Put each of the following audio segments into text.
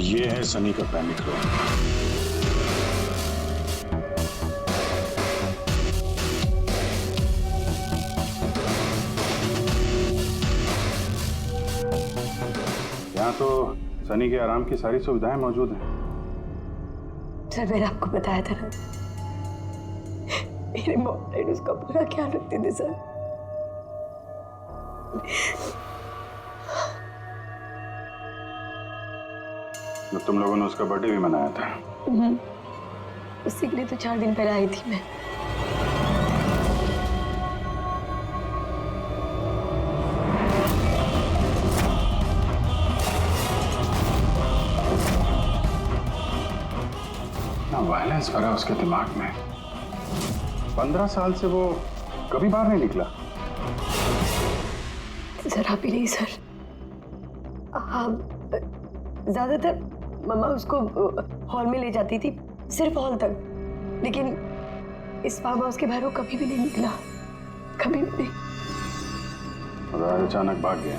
ये है सनी का पैनिक रूम। यहाँ तो सनी के आराम की सारी सुविधाएं मौजूद हैं। सर मैंने आपको बताया था ना, मेरे मॉम डैड उसका पूरा ख्याल रखते थे सर। तो तुम लोगों ने उसका बर्थडे भी मनाया था। उसी के लिए तो 4 दिन पहले आई थी मैं। वायलेंस भरा उसके दिमाग में। 15 साल से वो कभी बाहर नहीं निकला। जरा भी नहीं सर। हाँ, ज्यादातर मम्मा उसको हॉल में ले जाती थी, सिर्फ हॉल तक, लेकिन इस फार्म हाउस के बाहर वो कभी भी नहीं निकला, कभी भी नहीं। और आज अचानक भाग गया।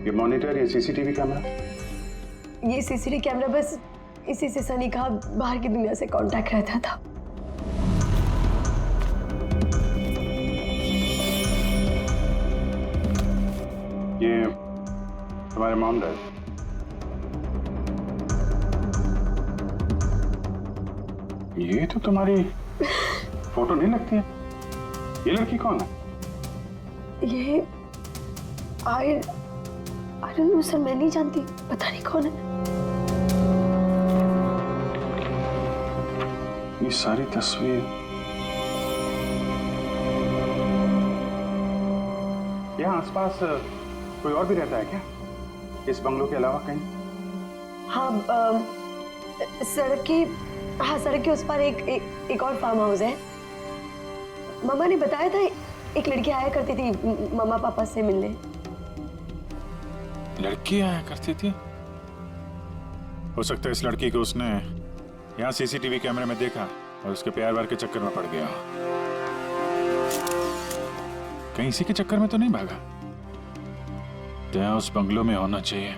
ये मॉनिटर, ये सीसीटीवी कैमरा, ये सीसीटीवी कैमरा बस इसी से सनी का बाहर की दुनिया से कांटेक्ट रहता था। ये तुम्हारे मॉम डैड। ये तो तुम्हारी फोटो नहीं लगती है। ये लड़की कौन है? ये आई डोंट नो सर, मैं नहीं जानती, पता नहीं कौन है। ये सारी तस्वीर, यहाँ आसपास कोई और भी रहता है क्या, इस बंगलो के अलावा कहीं? हाँ, सड़क के उस पर एक और फार्म हाउस है। मामा ने बताया था एक लड़की आया करती थी मामा पापा से मिलने। लड़की आया करती थी? हो सकता है इस लड़की को उसने यहाँ सीसीटीवी कैमरे में देखा और उसके प्यार वार के चक्कर में पड़ गया। कहीं इसी के चक्कर में तो नहीं भागा? तो उस बंगलो में होना चाहिए।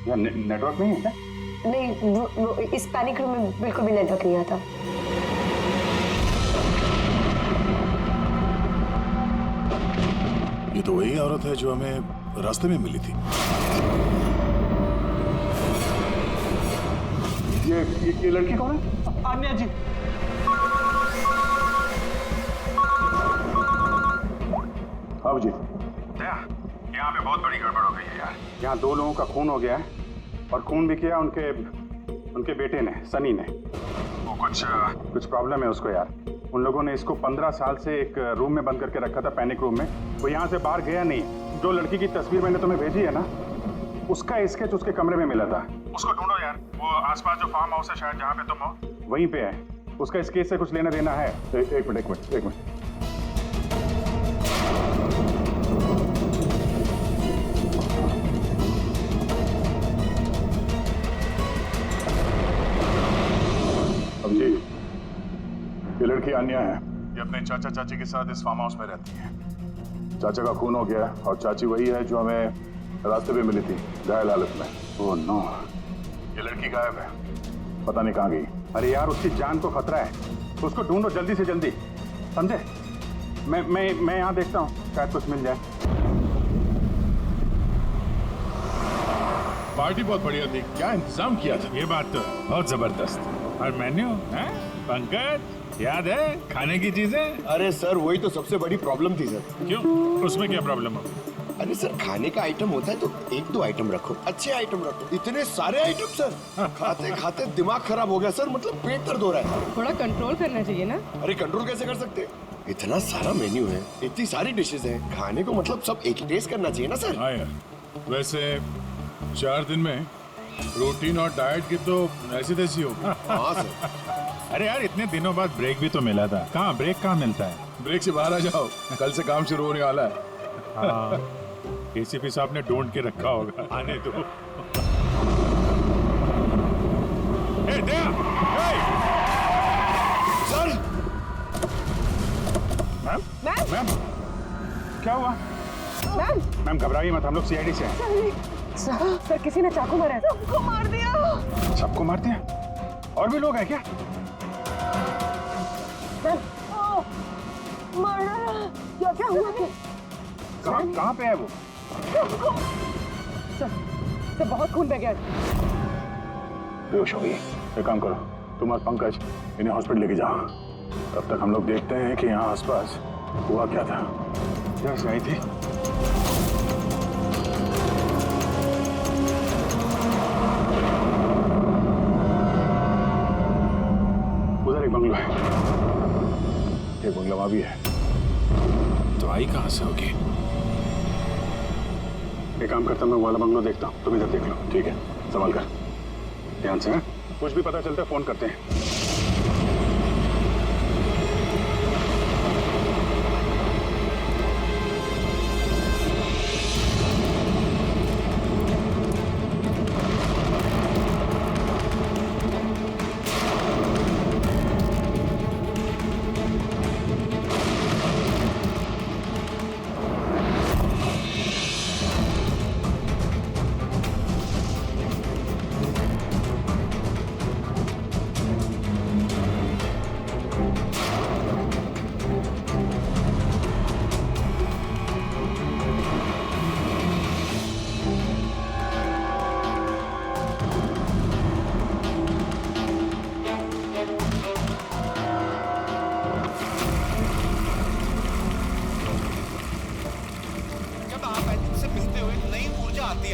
यहाँ नेटवर्क नहीं है क्या? नहीं, वो इस पैनिक रूम में बिल्कुल भी नेटवर्क नहीं आता। ये तो वही औरत है जो हमें रास्ते में मिली थी। ये लड़की कौन है? आन्या जी। अब जी यहाँ पे बहुत बड़ी गड़बड़ हो गई है यार। यहाँ 2 लोगों का खून हो गया है, और खून भी किया उनके बेटे ने, सनी ने। वो कुछ प्रॉब्लम है उसको यार। उन लोगों ने इसको 15 साल से एक रूम में बंद करके रखा था, पैनिक रूम में। वो यहाँ से बाहर गया नहीं। जो लड़की की तस्वीर मैंने तुम्हें भेजी है ना, उसका स्केच उसके कमरे में मिला था। उसको ढूंढो यार। वो आसपास जो फार्म हाउस है शायद जहाँ पे तुम हो, वहीं पे है। उसका स्केच से कुछ लेना देना है। एक मिनट। अब जी, ये लड़की आन्या है। ये अपने चाचा चाची के साथ इस फार्म हाउस में रहती है। चाचा का खून हो गया और चाची वही है जो हमें रास्ते पे मिली थी, घायल हालत में। ओह नो, ये लड़की गायब है, पता नहीं कहाँ गई। अरे यार, उसकी जान को खतरा है, तो उसको ढूंढो जल्दी से जल्दी, समझे? मैं यहाँ देखता हूँ, शायद कुछ मिल जाए। पार्टी बहुत बढ़िया थी, क्या इंतजाम किया था? ये बात तो बहुत जबरदस्त। और मेन्यू है पंकज, याद है खाने की चीजें? अरे सर, वही तो सबसे बड़ी प्रॉब्लम थी सर। क्यों, उसमें क्या प्रॉब्लम हो? अरे सर, खाने का आइटम होता है तो 1-2 आइटम रखो, अच्छे आइटम रखो। इतने सारे आइटम सर, खाते खाते दिमाग खराब हो गया सर। मतलब पेट दर्द हो रहा है। थोड़ा कंट्रोल करना चाहिए ना। अरे कंट्रोल कैसे कर सकते? इतना सारा मेन्यू है, इतनी सारी डिशेज है, खाने को मतलब सब एक ही टेस्ट करना चाहिए ना सर। हाँ यार, वैसे 4 दिन में प्रोटीन और डाइट की तो ऐसी तैसी होगी। हाँ सर। अरे यार, इतने दिनों बाद ब्रेक भी तो मिला था। कहाँ ब्रेक कहाँ मिलता है? ब्रेक से बाहर आ जाओ, कल से काम शुरू होने वाला है। हाँ, एसीपी साहब ने ढूंढ के रखा होगा, आने दो। ए, दया! ए! सर! मैम? मैम? क्या हुआ? मैम मैम घबराइए मत, हम लोग सीआईडी से हैं। सर किसी ने चाकू मारा है। सबको मार दिया। सबको मार दिया? और भी लोग हैं क्या? Ma'am murder. क्या हुआ? कहाँ पे है वो? सर बहुत खून बह गया। बेहोश हो गई। एक काम करो, तुम और पंकज इन्हें हॉस्पिटल लेके जाओ। तब तक हम लोग देखते हैं कि यहाँ आसपास हुआ क्या था। क्या से आई थी? उधर एक बंगला है, एक बंगला वहां भी है। तो आई कहाँ से होगी? एक काम करता हूं, मैं वो वाला बंगला देखता हूँ, तुम इधर देख लो। ठीक है, संभाल कर, ध्यान से। कुछ भी पता चलता है फोन करते हैं।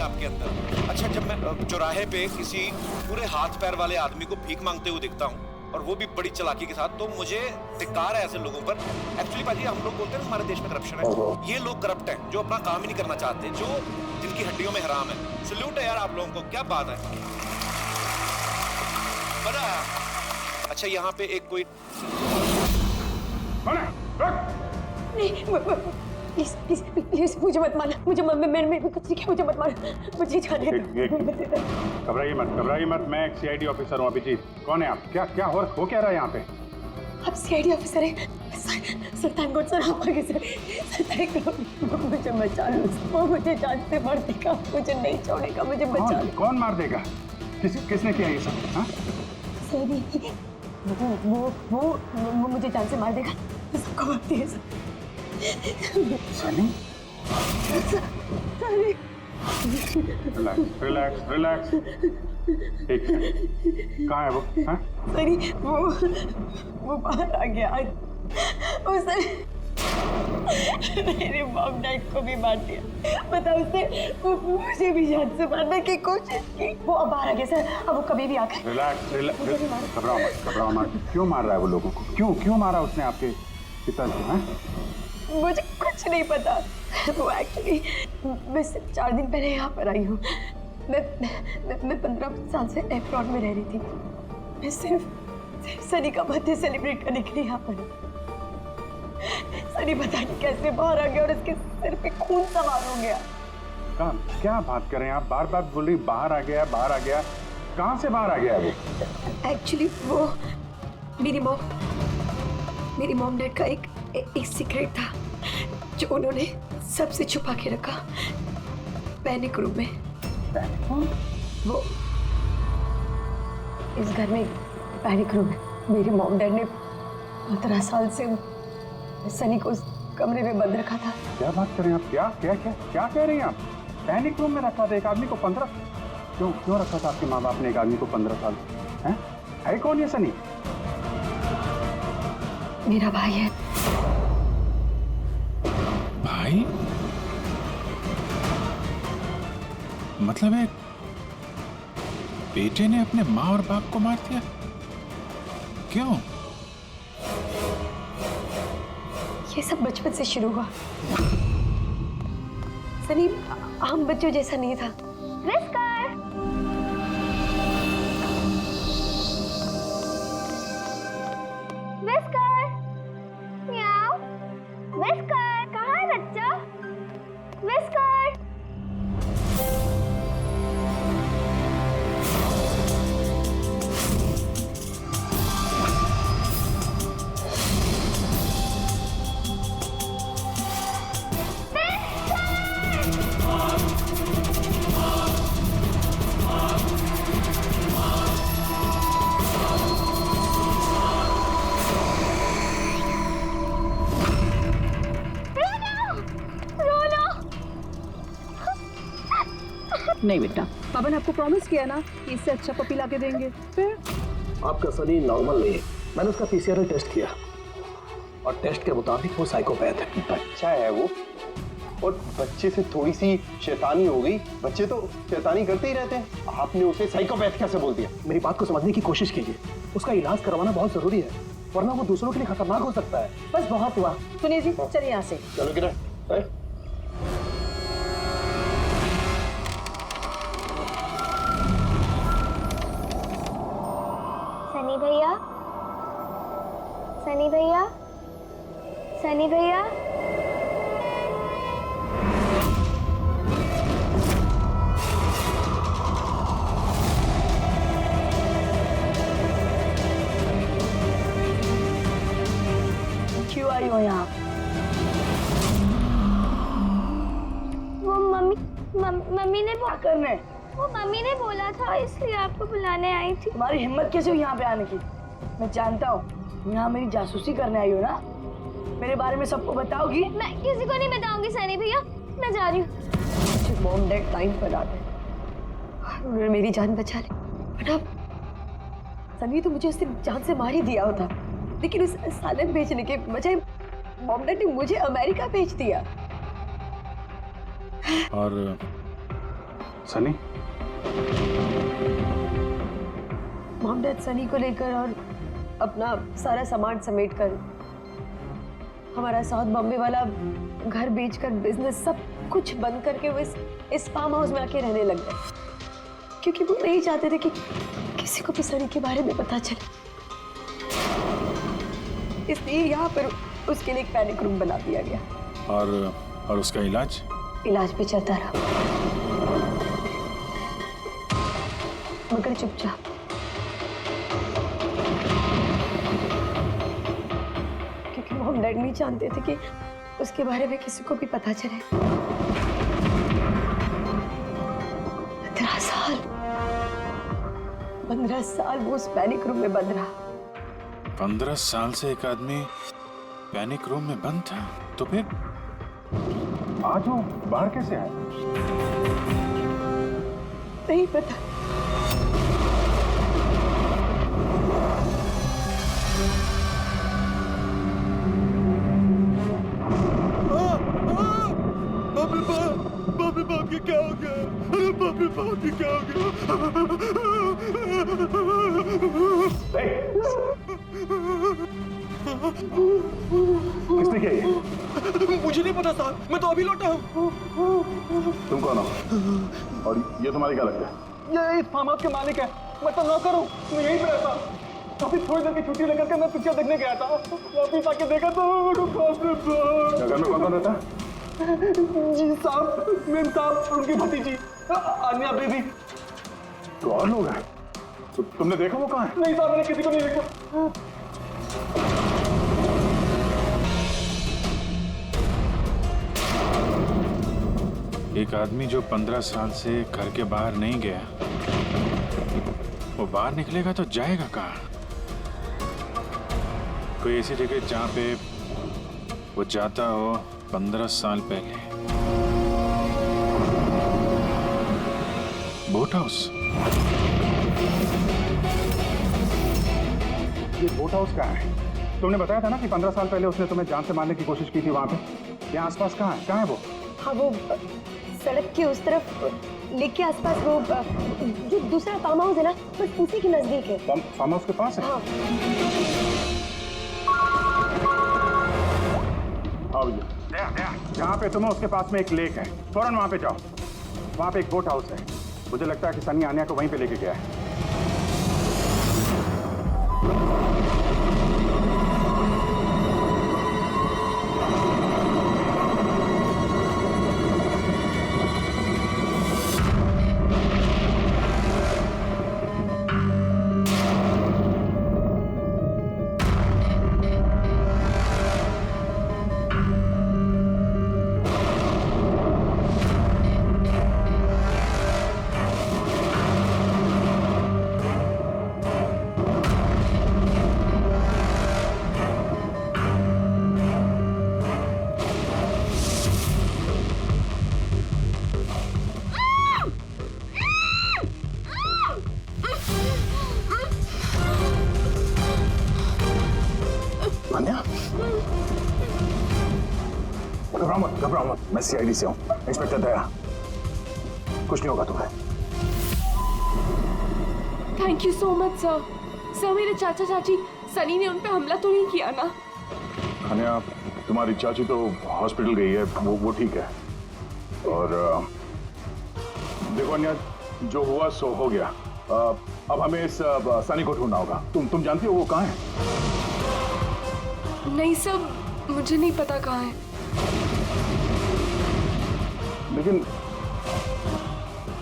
आपके अंदर। अच्छा, जब मैं चौराहे पे किसी पूरे हाथ पैर वाले आदमी को भीख मांगते हुए दिखता हूँ और वो भी बड़ी चालाकी के साथ, तो मुझे धिक्कार है ऐसे लोगों पर। एक्चुअली पाजी, हम लोग बोलते हैं हमारे देश में करप्शन है, ये लोग करप्ट हैं जो अपना काम ही नहीं करना चाहते, जो जिनकी हड्डियों में हराम है। सल्यूट है यार आप लोगों को, क्या बात है, मजा आया। अच्छा, यहाँ पे एक कोई प्लीज प्लीज प्लीज मुझे मत मारना, मुझे मेरे कुछ नहीं किया, मुझे मत मारना, मुझे जाने दो। घबराइए मत, मैं एक सीआईडी ऑफिसर हूँ। अभिजीत, कौन है आप? क्या हो क्या रहा है यहाँ पे? आप सीआईडी ऑफिसर हैं? सुल्तानकोट सर, आप आगे सर, मुझे बचा लो, वो मुझे जान से मार देगा, मुझे नहीं छोड़ेगा, मुझे बचा लो। कौन मार देगा? किसने किया ये सब? हाँ? वो मुझे जान से मार देगा, सबको मारती है सर। सनी? रिलैक्स। ठीक है, कहाँ है वो? हाँ? सरी, वो बाहर आ गया। वो सर मेरे मॉम डैड को भी मार दिया, पता उसने मुझे भी जान से मारने की कोशिश की। वो अब बाहर आ गया सर, अब वो कभी भी आकर। रिलैक्स, घबराओ मत। क्यों मार रहा है वो लोगों को? क्यों मारा उसने आपके पिताजी को? मुझे कुछ नहीं पता। वो एक्चुअली मैं सिर्फ 4 दिन पहले यहाँ पर आई हूँ। मैं 15 साल से एयरपोर्ट में रह रही थी। मैं सिर्फ सनी का बर्थडे सेलिब्रेट करने के लिए यहाँ पर हूँ। सनी पता नहीं कैसे बाहर आ गया और इसके सिर पे खून सवार हो गया। क्या बात कर रहे हैं आप? बार बोल रही बाहर आ गया। कहाँ से बाहर आ गया वो? एक्चुअली वो मेरी मॉम डैड का एक सीक्रेट था जो उन्होंने सबसे छुपा के रखा पैनिक रूम में। वो इस घर में पैनिक रूम है। मेरे मॉम डैड ने 15 साल से सनी को उस कमरे में बंद रखा था। क्या बात कर रहे हैं आप? क्या कह रही हैं आप? पैनिक रूम में रखा था एक आदमी को 15? क्यों रखा था आपके माँ बाप ने एक आदमी को 15 साल? है कौन ये सनी? मेरा भाई है। भाई? मतलब एक बेटे ने अपने माँ और बाप को मार दिया? क्यों? ये सब बचपन से शुरू हुआ। सनी आम बच्चों जैसा नहीं था। नहीं बेटा, पापा ने आपको प्रॉमिस किया ना कि इससे अच्छा पपी ला के देंगे। फिर आपका सनी नॉर्मल नहीं है। मैंने उसका पीसीआर टेस्ट किया और टेस्ट के मुताबिक वो साइकोपैथ है। बच्चा है वो, और बच्चे से थोड़ी सी शैतानी हो गई। बच्चे तो शैतानी करते ही रहते हैं, आपने उसे साइकोपैथ कैसे बोल दिया? मेरी बात को समझने की कोशिश कीजिए। उसका इलाज करवाना बहुत जरूरी है, वरना वो दूसरों के लिए खतरनाक हो सकता है। बस बहुत हुआ। सुनिए जी, चलिए यहाँ से। चलो किरण, सनी भैया, सनी भैया, सनी भैया। क्यों आई हो यहाँ? वो मम्मी ने क्या करने? वो मम्मी ने बोला था, इसलिए आपको बुलाने आई थी। तुम्हारी हिम्मत कैसे हुई यहाँ पे आने की? मैं जानता हूँ यहाँ मेरी जासूसी करने आई हो ना। मेरे बारे में सबको बताओगी? मैं किसी को नहीं बताऊंगी सनी भैया, मैं जा रही हूँ। मॉम डैड टाइम पर आ गए, उन्होंने मेरी जान बचा ली। बट अब सनी तो मुझे उसने जान से मार ही दिया होता, लेकिन उस सालन भेजने के बजाय मॉम डैड ने मुझे अमेरिका भेज दिया। और सनी, मॉम डैड सनी को लेकर और अपना सारा सामान समेट कर, हमारा साउथ बॉम्बे वाला घर बेचकर, बिजनेस सब कुछ बंद करके वो इस फार्म हाउस में आके रहने लग गए, क्योंकि वो नहीं चाहते थे कि किसी को भी सनी के बारे में पता चले। इसलिए यहाँ पर उसके लिए एक पैनिक रूम बना दिया गया। और उसका इलाज भी चलता रहा, मगर चुपचाप। क्योंकि मॉम डैड नहीं जानते थे कि उसके बारे में किसी को भी पता चले। 15 साल वो उस पैनिक रूम में बंद रहा। 15 साल से एक आदमी पैनिक रूम में बंद था, तो फिर आज वो बाहर कैसे आए? नहीं पता। बाप के क्या हो गया? अरे बाप के क्या हो गया? किसने किया ये? मुझे नहीं पता साहब, मैं तो अभी लौटा हूँ। तुम कौन हो? और ये तुम्हारी क्या लगता है? ये इस फार्म हाउस के मालिक है, मैं तो नौकर हूँ, मैं यहीं पे रहता हूँ। काफी थोड़ी देर की छुट्टी लेकर के मैं पिक्चर देखने गया था, वापिस आके देखा तो घर में कौन रहता है? जी साहब, मेम साहब, उनकी भतीजी आन्या बेबी। तो और लोग हैं? तो तुमने देखा वो कहाँ है? नहीं साहब, मैंने किसी को नहीं देखा। एक आदमी जो 15 साल से घर के बाहर नहीं गया, वो बाहर निकलेगा तो जाएगा कहाँ? कोई ऐसी जगह जहाँ पे वो जाता हो 15 साल पहले। Boat house. ये बोट हाउस कहाँ है? तुमने बताया था ना कि 15 साल पहले उसने तुम्हें जान से मारने की कोशिश की थी वहाँ पे। यहाँ आसपास कहाँ है? कहाँ है वो? हाँ, वो सड़क के उस तरफ, लेक के आसपास, वो जो दूसरा फार्म हाउस है ना, बस उसी के नजदीक है। फार्म हाउस के पास है? हाँ। आओ भैया, जहाँ पे तुम हो उसके पास में एक लेक है, फौरन वहाँ पे जाओ। वहाँ पे एक बोट हाउस है, मुझे लगता है कि सनी आन्या को वहीं पे लेके गया है। घबराओ मत, मैं सीआईडी से हूँ, इंस्पेक्टर दया। कुछ नहीं होगा तुम्हें। Thank you so much sir. Sir मेरे चाचा चाची सनी ने उन पे हमला तो नहीं किया ना? अनया, तुम्हारी चाची तो हॉस्पिटल गई है, वो ठीक है। और देखो अनया, जो हुआ सो हो गया। अब हमें इस सनी को ढूंढना होगा। तुम जानती हो वो कहाँ है? नहीं सर, मुझे नहीं पता कहाँ है। लेकिन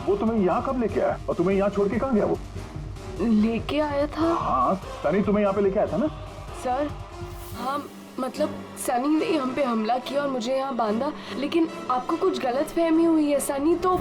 वो तुम्हें यहाँ कब लेके आया और तुम्हें यहाँ छोड़ के कहाँ गया वो? लेके आया था। हाँ, सनी तुम्हें यहाँ पे लेके आया था ना? सर हाँ, मतलब सनी ने हम पे हमला किया और मुझे यहाँ बांधा, लेकिन आपको कुछ गलत फहमी हुई है। सनी तो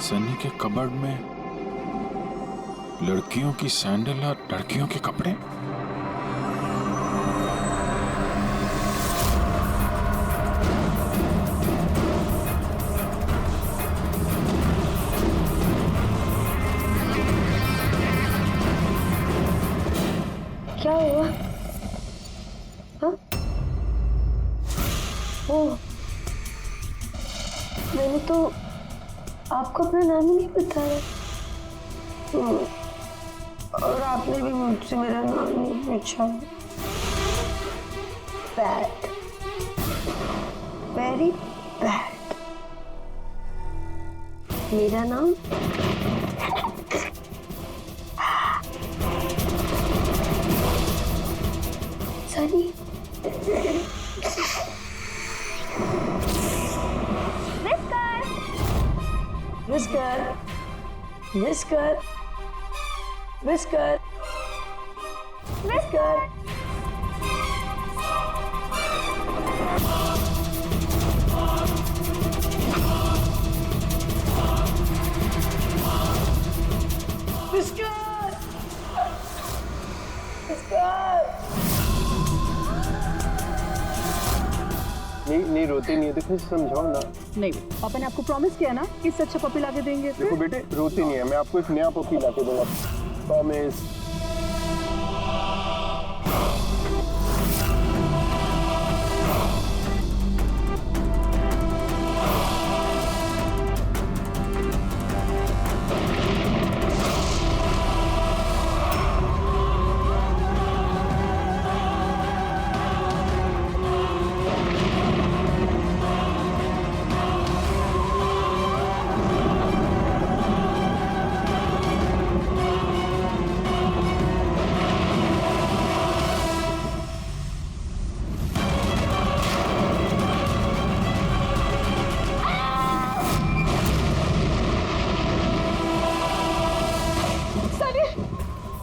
सनी के कबर्ड में लड़कियों की सैंडल और लड़कियों के कपड़े। क्या हुआ? हाँ? ओ, मैंने तो आपको अपना नाम ही नहीं बताया। और आपने भी मुझसे मेरा नाम नहीं पूछा। Bad, very bad. मेरा नाम Sunny. Whisker, whisker, whisker, whisker. Whisker, whisker. नहीं रोती नहीं है, देखो समझाओ ना। नहीं, पापा ने आपको प्रॉमिस किया ना कि इससे अच्छा पपी लाके देंगे। देखो बेटे, रोती नहीं है, मैं आपको एक नया पपी लाके दूंगा, प्रॉमिस।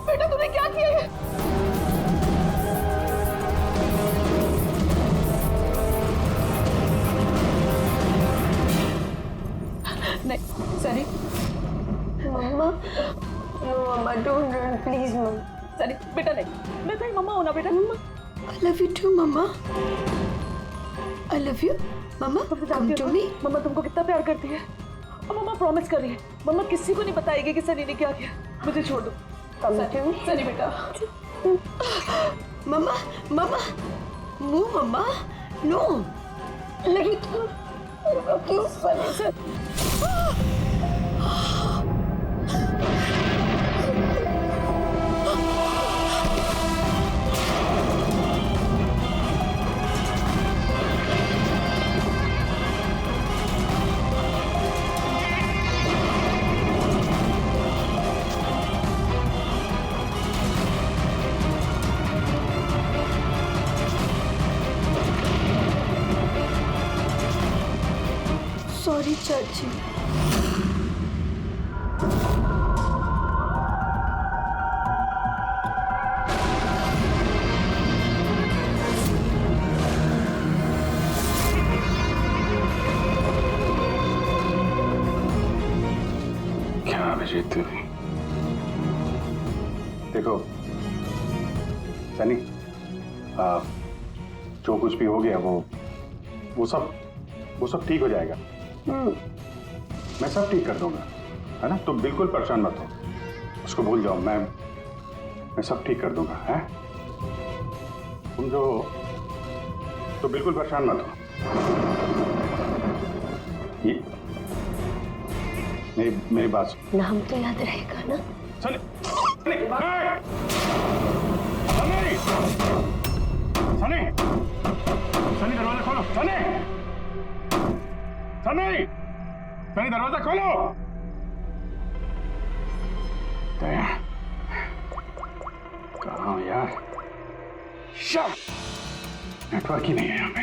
बेटा तूने क्या किया है? नहीं Sunny. Mamma, no mamma, don't run please mamma. Sunny बेटा नहीं, मैं तेरी मम्मा हूं ना बेटा। मम्मा, I love you too mamma. I love you mamma, come to me। मम्मा तुमको कितना प्यार करती है और मम्मा प्रॉमिस कर रही है मम्मा किसी को नहीं बताएगी कि सनी ने क्या किया। मुझे छोड़ दो। सनी बेटा। मम्मा, मम्मा, नो मम्मा, नो। लेकिन क्यों सनी से? सॉरी चाची। अभिजीत, देखो सनी, जो कुछ भी हो गया वो सब ठीक हो जाएगा। मैं सब ठीक कर दूंगा, है ना? तुम बिल्कुल परेशान मत हो, उसको भूल जाओ। मैं सब ठीक कर दूंगा, है? तुम जो तो बिल्कुल परेशान मत हो। ये मेरी बात सुन। नाम तो याद रहेगा ना? सनी, सनी, सनी, सनी, सनी दरवाजा खोलो। सनी, सनी, सनी दरवाजा खोलो। दया, कहाँ हूँ यार? नेटवर्क ही नहीं है यहाँ पे।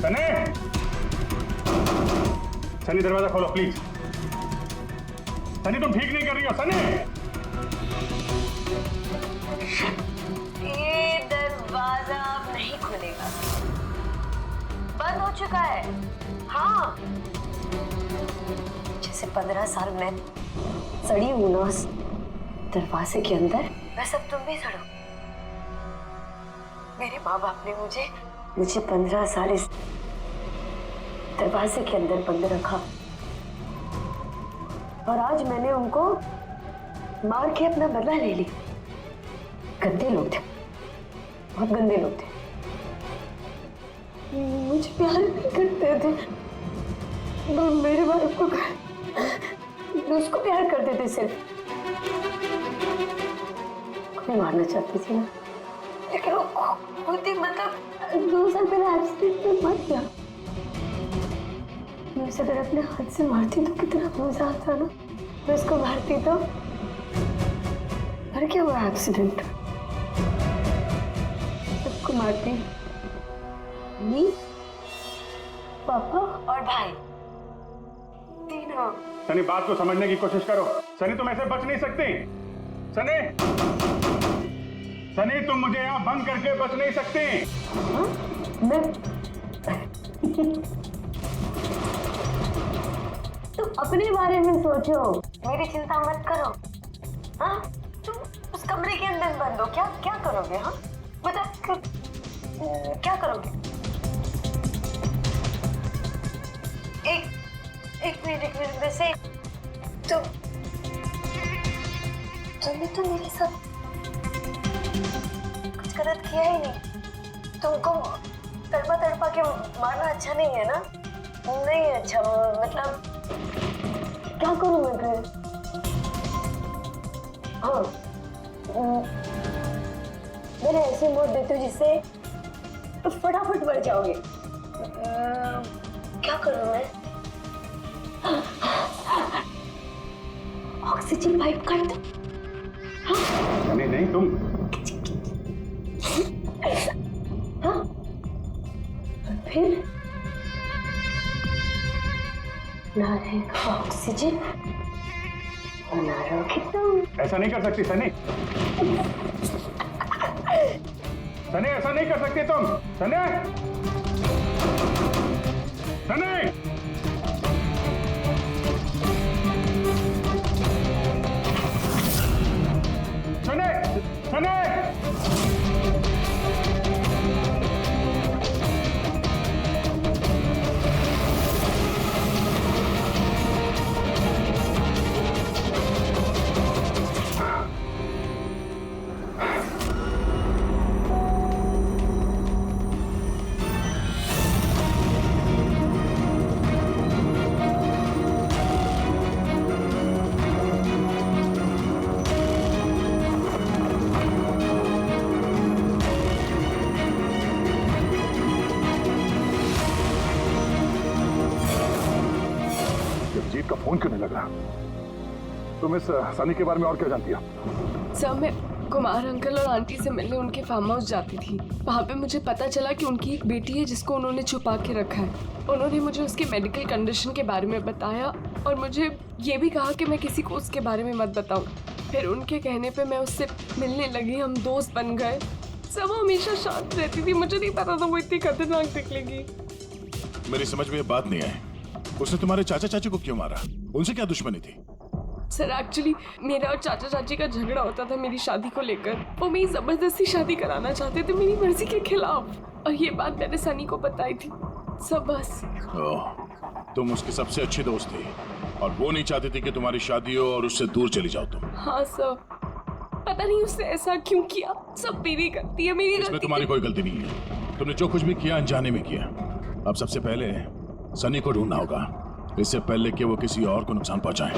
सनी, सनी दरवाजा खोलो प्लीज। सनी तुम ठीक नहीं कर रही हो। सनी, ये दरवाजा अब नहीं खुलेगा, बंद हो चुका है। हाँ, जैसे 15 साल में सड़ी हूं ना उस दरवाजे के अंदर, वैसे अब तुम भी सड़ो। मेरे माँ बाप ने मुझे 15 साल इस दरवाजे के अंदर बंद रखा, और आज मैंने उनको मार के अपना बदला ले ली। गंदे लोग थे, बहुत गंदे लोग थे। मुझे प्यार नहीं करते थे, मेरे बाप को उसको प्यार करते थे सिर्फ। मैं मारना चाहती थी ना, लेकिन वो खुद ही मतलब 2 साल पहले एक्सीडेंट में मर गया। मैं उसे अगर अपने हाथ से मारती तो कितना मजा आता ना। मैं उसको मारती तो मर क्या हुआ एक्सीडेंट। सबको मारती, मम्मी, पापा और भाई, तीनों। सनी बात को समझने की कोशिश करो। सनी तुम ऐसे बच नहीं सकती। सनी, सनी तुम मुझे यहाँ बंद करके बच नहीं सकती। मैं तुम अपने बारे में सोचो, मेरी चिंता मत करो। हाँ, तुम उस कमरे के अंदर बंद हो, क्या करोगे? हाँ मतलब क्या करोगे? एक मिनट वैसे तुमने तो मेरे साथ कुछ गलत किया ही नहीं। तुमको तड़पा के मारना अच्छा नहीं है ना? नहीं अच्छा, मतलब क्या करूं मैं फिर? हाँ, मैंने ऐसे मोड़ देती हूँ जिससे फटाफट मर जाओगे। क्या करूं मैं? ऑक्सीजन पाइप काट दो। हाँ? नहीं तुम। हाँ? फिर ना रहेगा ऑक्सीजन और ना रहोगे तुम। ऐसा नहीं कर सकती सनी। सनी ऐसा नहीं कर सकती तुम। सनी, सनी, सनी, सनी। जीत का फोन क्यों नहीं लग रहा? तुम इस सनी के बारे में और क्या जानती हो? सर कुमार अंकल और आंटी से मिलने उनके फार्म हाउस जाती थी। वहाँ पे मुझे पता चला कि उनकी एक बेटी है जिसको उन्होंने छुपा के रखा है। उन्होंने मुझे उसके मेडिकल कंडीशन के बारे में बताया और मुझे ये भी कहा कि मैं किसी को उसके बारे में मत बताऊं। फिर उनके कहने पे मैं उससे मिलने लगी, हम दोस्त बन गए। सब हमेशा शांत रहती थी, मुझे नहीं पता था वो इतनी खतरनाक निकलेगी। मेरी समझ में ये बात नहीं आई, उसने तुम्हारे चाचा चाची को क्यों मारा? उनसे क्या दुश्मनी थी? सर एक्चुअली मेरा और चाचा चाची का झगड़ा होता था मेरी शादी को लेकर। वो मेरी जबरदस्ती शादी कराना चाहते थे मेरी मर्जी के खिलाफ, और ये बात मैंने सनी को बताई थी। सब बस। तुम उसकी सबसे अच्छी दोस्त थी और वो नहीं चाहती थी कि तुम्हारी शादी हो और उससे दूर चली जाओ तुम। हाँ सर, पता नहीं उसने ऐसा क्यों किया। सब मेरी गलती है, मेरी इसमें तुम्हारी कोई गलती नहीं है। तुमने जो कुछ भी किया अनजाने में किया। अब सबसे पहले सनी को ढूंढना होगा, इससे पहले कि वो किसी और को नुकसान पहुंचाए।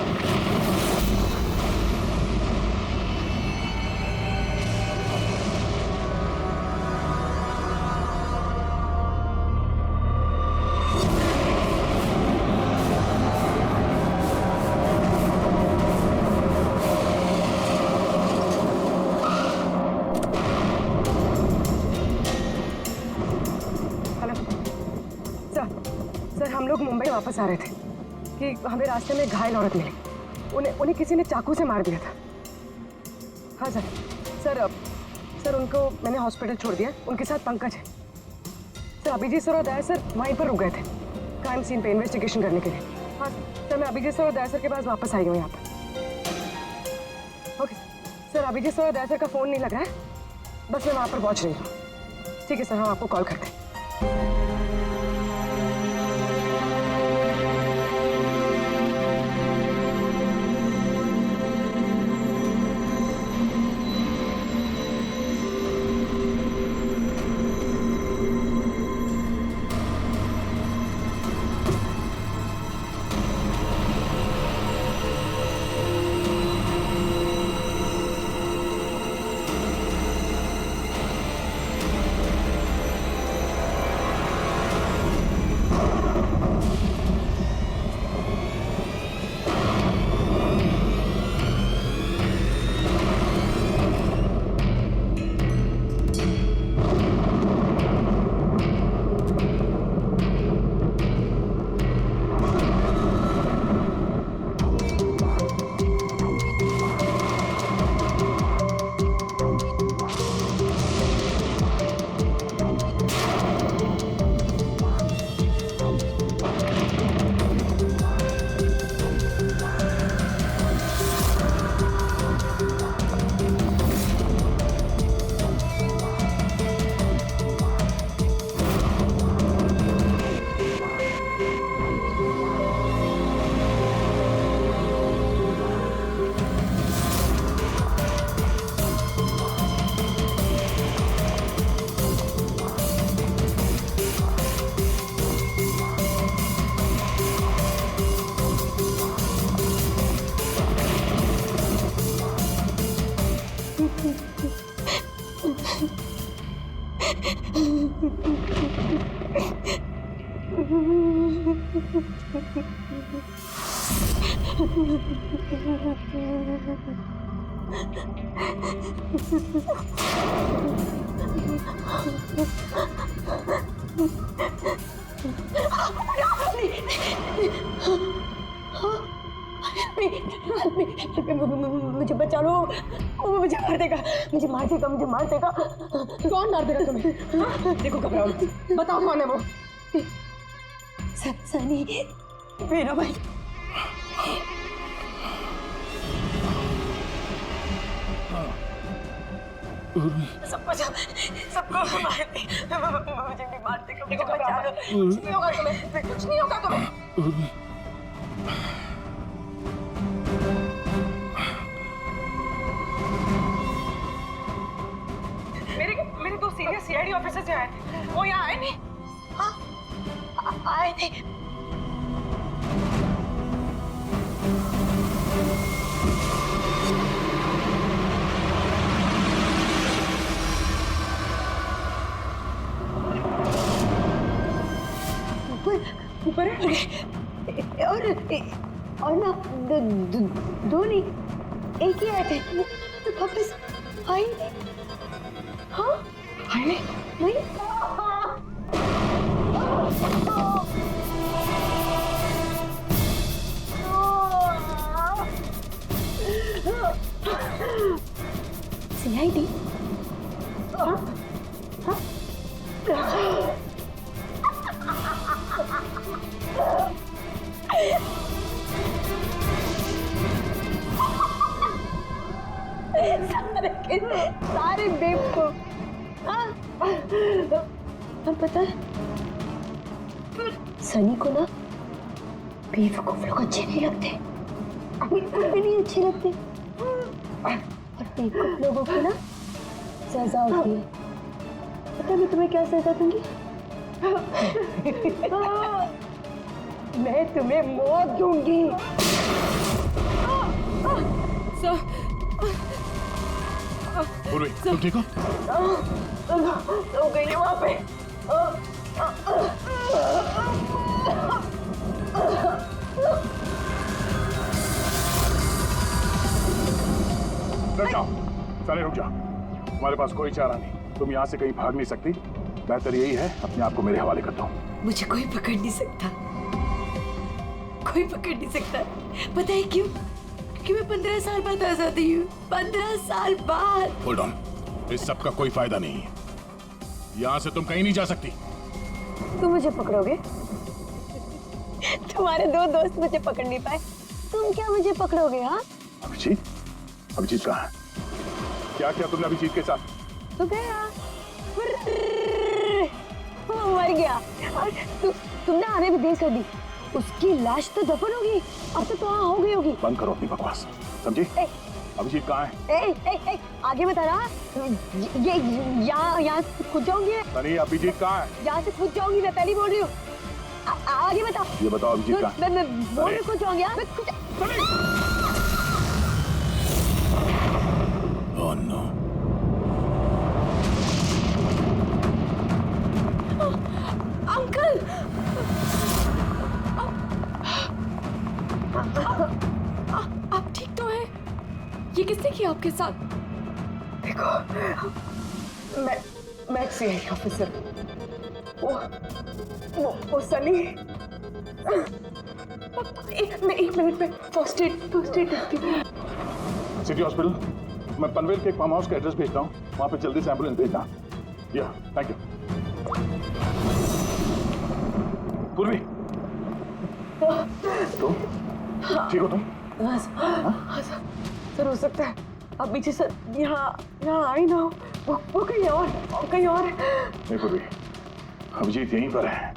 सर हम लोग मुंबई वापस आ रहे थे कि हमें रास्ते में घायल औरत मिली। उन्हें किसी ने चाकू से मार दिया था। हाँ सर उनको मैंने हॉस्पिटल छोड़ दिया। उनके साथ पंकज है। सर अभिजीत सर और दया सर वहीं पर रुक गए थे क्राइम सीन पे इन्वेस्टिगेशन करने के लिए। हाँ सर, मैं अभिजीत सर और दया सर के पास वापस आई हूँ यहाँ पर। ओके सर, अभिजीत सर और दया सर का फ़ोन नहीं लग रहा है, बस मैं वहाँ पर पहुँच रही हूँ। ठीक है सर, हम आपको कॉल करते हैं। मुझे बचा लो, वो मुझे मार देगा, मुझे मार देगा, मुझे मार देगा। कौन मार देगा तुम्हें? देखो घबराओ मत, बताओ कौन है वो? सनी, मेरा भाई। सबको मार दे, मुझे भी मार देगा, मुझे बचा लो। कुछ नहीं होगा तुम्हें, कुछ नहीं होगा तुम्हें। मेरे दो सीनियर सीआईडी ऑफिसर्स यहाँ आए थे, वो यहाँ आए नहीं। हाँ आए थे। ऊपर है और ना दो नहीं, एक ही आए थे। तो वापस आई हाँ आई नहीं CID सारे बेवकूफ। और पता है सनी को ना बेवकूफ लोग अच्छे नहीं लगते, बिल्कुल भी नहीं अच्छे लगते। और बेवकूफ लोगों की ना सजा होती है। पता है मैं तुम्हें क्या सजा दूंगी? मैं तुम्हें मौत दूंगी। पूर्वी, तुम ठीक हो? हो गई है वहां पे। रुक जाओ, साले रुक जाओ। तुम्हारे पास कोई चारा नहीं, तुम यहाँ से कहीं भाग नहीं सकती। बेहतर यही है अपने आप को मेरे हवाले कर दो। मुझे कोई पकड़ नहीं सकता, कोई पकड़ नहीं सकता। पता है क्यों? क्योंकि मैं 15 साल बाद आजादी हूँ। 15 साल बाद। होल्ड ऑन, इस सब का कोई फायदा नहीं है। यहाँ से तुम कहीं नहीं जा सकती। तुम मुझे पकड़ोगे? तुम्हारे दो दोस्त मुझे पकड़ नहीं पाए, तुम क्या मुझे पकड़ोगे? हाँ अभिजीत, अभिजीत कहाँ है? क्या किया तुमने अभिजीत के साथ? तो गया, वो मर गया और तुमने आने भी देर कर दी। उसकी लाश तो दफन होगी, अब तो वहाँ हो गई होगी। बंद करो अपनी बकवास, समझी? अभिजीत कहाँ है? आगे बता रहा। ये यहाँ से कूद जाऊंगी। सनी, अभिजीत कहाँ है? यहाँ से कूद जाऊंगी, मैं पहले बोल रही हूँ। आगे बता। ये बताओ अभिजीत कहाँ है? मैं बोल रही कूद जाऊंगी। Oh no. अंकल, आप ठीक तो हैं? ये किसने किया आपके साथ? देखो, मैं CID ऑफिसर। वो सनी। एक मिनट में फर्स्ट एड करती हूँ। सिटी हॉस्पिटल, मैं पनवेल के एक फार्म हाउस का एड्रेस भेजता हूँ, वहाँ पे जल्दी से एम्बुलेंस भेजना। या थैंक यू। पूर्वी, तुम ठीक हो? तुम हाँ सर, हो सकता है अभी जी सर यहाँ आई ना हो, वो कहीं और नहीं पूर्वी, अभिजीत यहीं पर है।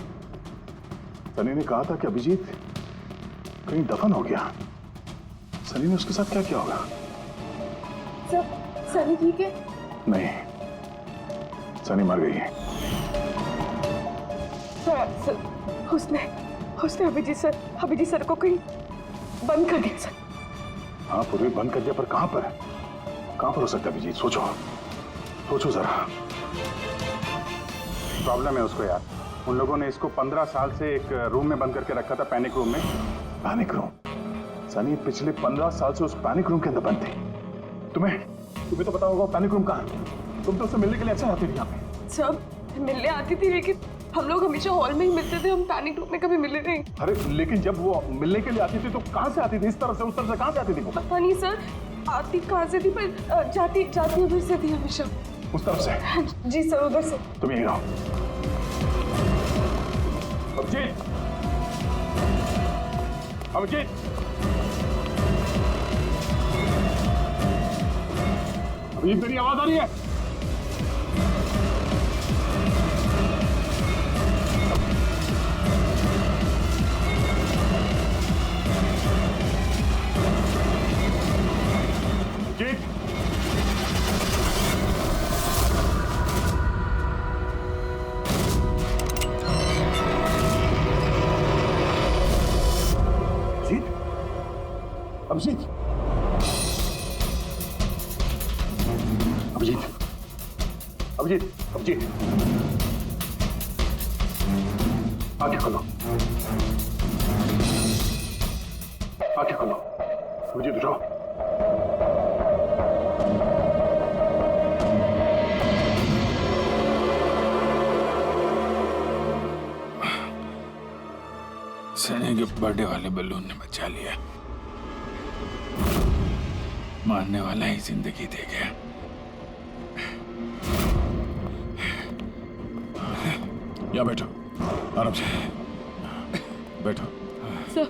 सनी ने कहा था कि अभिजीत कहीं दफन हो गया। सनी ने उसके साथ क्या किया होगा? सर, सनी ठीक है? नहीं, सनी मर गई है। सर, उसने अभिजीत सर को कहीं बंद कर दिया सर। हाँ पूर्वी, बंद कर दिया, पर कहां पर हो सकता है अभिजीत? सोचो जरा। प्रॉब्लम है उसको यार। उन लोगों ने इसको 15 साल से एक रूम में बंद करके रखा था, पैनिक रूम में। Panic room? सनी पिछले 15 साल से उस पैनिक रूम के अंदर बंद थी। तुम्हें तो पता होगा पैनिक रूम कहाँ है। तुम तो उससे मिलने के लिए अच्छा आती थी यहाँ पे। सब मिलने आती थी, लेकिन हम लोग हमेशा हॉल में ही मिलते थे, हम पैनिक रूम में कभी मिले नहीं। अरे लेकिन जब वो मिलने के लिए आती थी तो कहाँ से आती थी? इस तरफ से, उस तरफ से, कहाँ से आती थी वो? पता नहीं सर, आती कहाँ से थी, पर जाती उधर से थी हमेशा। उस तरफ से? जी सर, उधर से। तुम यहीं रहो। अभिजीत, अभिजीत, अभिजीत मेरी आवाज आ रही है? अभिजीत, अभिजीत, अभिजीत, अभिजीत, अभिजीत, आंखें खोलो, आंखें खोलो। अभिजीत उठो। सनी के बर्थडे वाले बलून ने बचा लिया। मारने वाला ही जिंदगी दे गया। यहाँ बैठो, आराम से बैठो। सर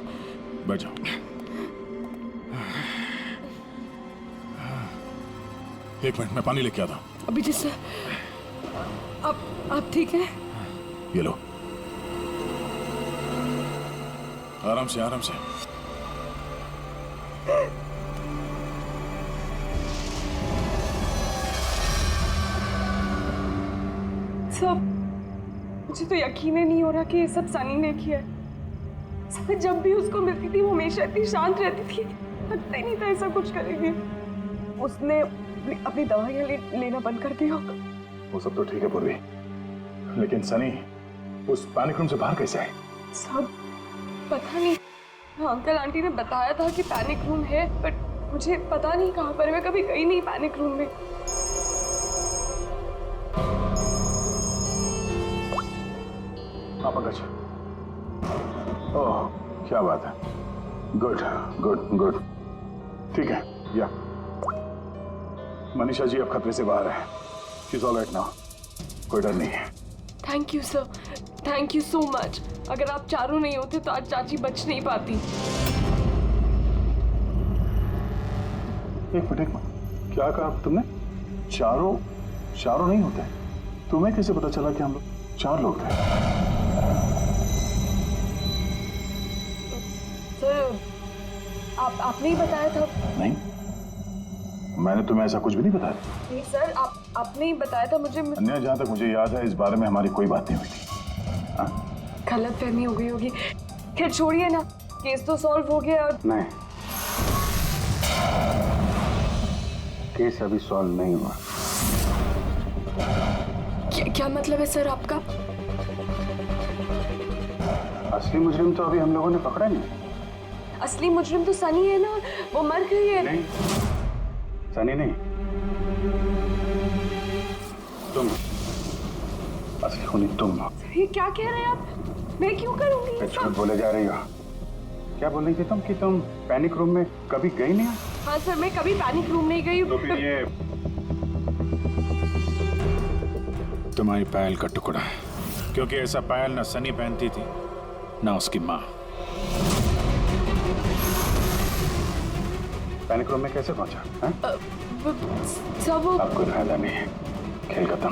बैठ जाओ। एक मिनट, मैं पानी लेके आता हूँ। अभिजीत सर, आप ठीक हैं? ये लो, आराम से आराम से। सब मुझे तो यकीन ही नहीं हो रहा कि ये सब सनी ने किया है। सब जब भी उसको मिलती थी वो हमेशा इतनी शांत रहती थी, लगता ही नहीं था ऐसा कुछ करेगी। उसने अपनी दवाइयाँ लेना बंद कर दिया होगा। वो सब तो ठीक है पूर्वी, लेकिन सनी उस पैनिक रूम से बाहर कैसे आए? सब पता नहीं। अंकल आंटी ने बताया था कि पैनिक रूम है, बट मुझे पता नहीं कहाँ पर है। मैं कभी गई नहीं पैनिक रूम में। हाँ पंकज, ओह क्या बात है, गुड गुड गुड, ठीक है। या मनीषा जी अब खतरे से बाहर है, she is all right now, कोई डर नहीं है। Thank you sir, thank you so much. अगर आप चारों नहीं होते तो आज चाची बच नहीं पाती। एक मिनट, क्या कहा तुमने? चारों नहीं होते? तुम्हें कैसे पता चला कि हम लोग 4 लोग थे? सर आपने ही बताया था। नहीं, मैंने तुम्हें ऐसा कुछ भी नहीं बताया। नहीं सर, आपने ही बताया था मुझे। अन्य जहाँ तक मुझे याद है इस बारे में हमारी कोई बात नहीं हुई थी। गलत फहमी हो गई होगी। खैर छोड़िए ना, केस तो सॉल्व हो गया। नहीं, केस अभी सॉल्व नहीं हुआ। क्या मतलब है सर आपका? असली मुजरिम तो अभी हम लोगों ने पकड़ा नहीं। असली मुजरिम तो सनी है ना, वो मर गई है। नहीं, सनी नहीं, तुम असली खूनी तुम हो। ये क्या कह रहे हैं आप? मैं क्यों करूंगी ये झूठ सब? बोले जा रही हो। क्या बोल रही थी तुम कि तुम पैनिक रूम में कभी गई नहीं? हाँ सर, मैं कभी पैनिक रूम नहीं गई। तो फिर ये तुम्हारी पायल का टुकड़ा, क्योंकि ऐसा पायल ना सनी पहनती थी ना उसकी माँ। पैनिक रूम में कैसे पहुंचा? सब अब कोई फायदा नहीं है, खेल खत्म।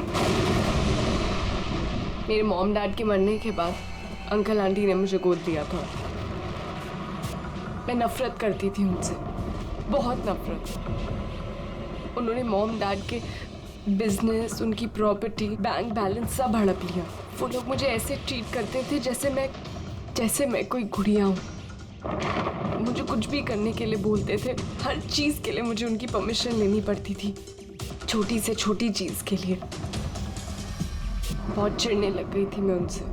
मेरे मॉम डैड के मरने के बाद अंकल आंटी ने मुझे गोद दिया था। मैं नफरत करती थी उनसे, बहुत नफरत। उन्होंने मॉम डैड के बिजनेस, उनकी प्रॉपर्टी, बैंक बैलेंस सब हड़प लिया। वो लोग मुझे ऐसे ट्रीट करते थे जैसे मैं कोई गुड़िया हूँ। मुझे कुछ भी करने के लिए बोलते थे, हर चीज़ के लिए मुझे उनकी परमिशन लेनी पड़ती थी, छोटी से छोटी चीज़ के लिए। बहुत चिढ़ने लग गई थी मैं उनसे।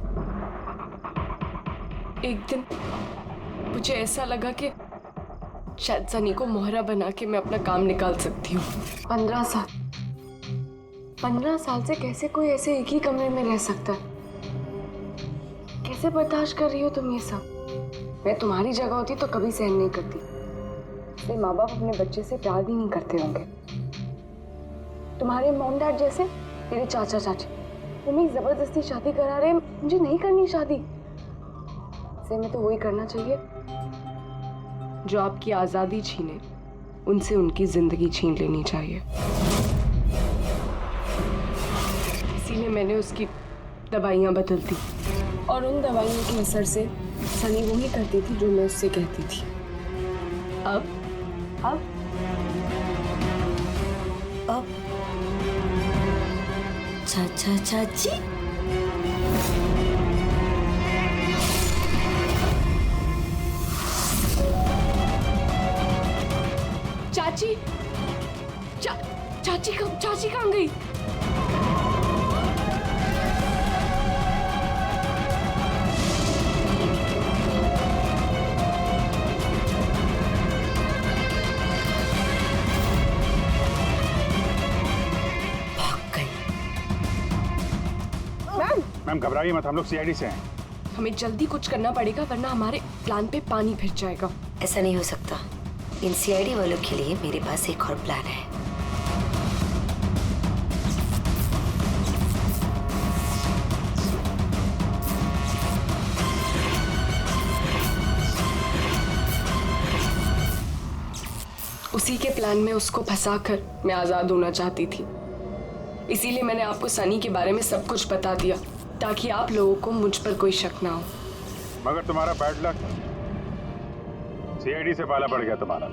एक दिन मुझे ऐसा लगा कि शायद सनी को मोहरा बना के मैं अपना काम निकाल सकती हूँ। 15 साल से कैसे कोई ऐसे एक ही कमरे में रह सकता है? कैसे बर्दाश्त कर रही हो तुम ये सब? मैं तुम्हारी जगह होती तो कभी सहन नहीं करती। इसलिए माँ बाप अपने बच्चे से प्यार भी नहीं करते होंगे। तुम्हारे मॉम डैड जैसे मेरे चाचा चाची, वो मेरी जबरदस्ती शादी करा रहे। मुझे नहीं करनी शादी। इसलिए मैं तो वही करना चाहिए जो आपकी आजादी छीने, उनसे उनकी जिंदगी छीन लेनी चाहिए। इसीलिए मैंने उसकी दवाइयाँ बदल दी, और उन दवाइयों के असर से सनी वही करती थी जो मैं उससे कहती थी। अब चाची चाची कहाँ गई? मैम घबराइए मत, हम लोग सीआईडी से हैं। हमें जल्दी कुछ करना पड़ेगा वरना हमारे प्लान पे पानी फिर जाएगा। ऐसा नहीं हो सकता। इन सीआईडी वालों के लिए मेरे पास एक और प्लान है। उसी के प्लान में उसको फंसाकर मैं आजाद होना चाहती थी। इसीलिए मैंने आपको सनी के बारे में सब कुछ बता दिया ताकि आप लोगों को मुझ पर कोई शक ना हो। मगर तुम्हारा बैड लक, सीआईडी से पाला पड़ गया तुम्हारा।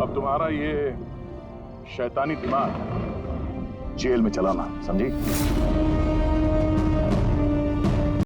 अब तुम्हारा ये शैतानी दिमाग जेल में चलाना, समझी?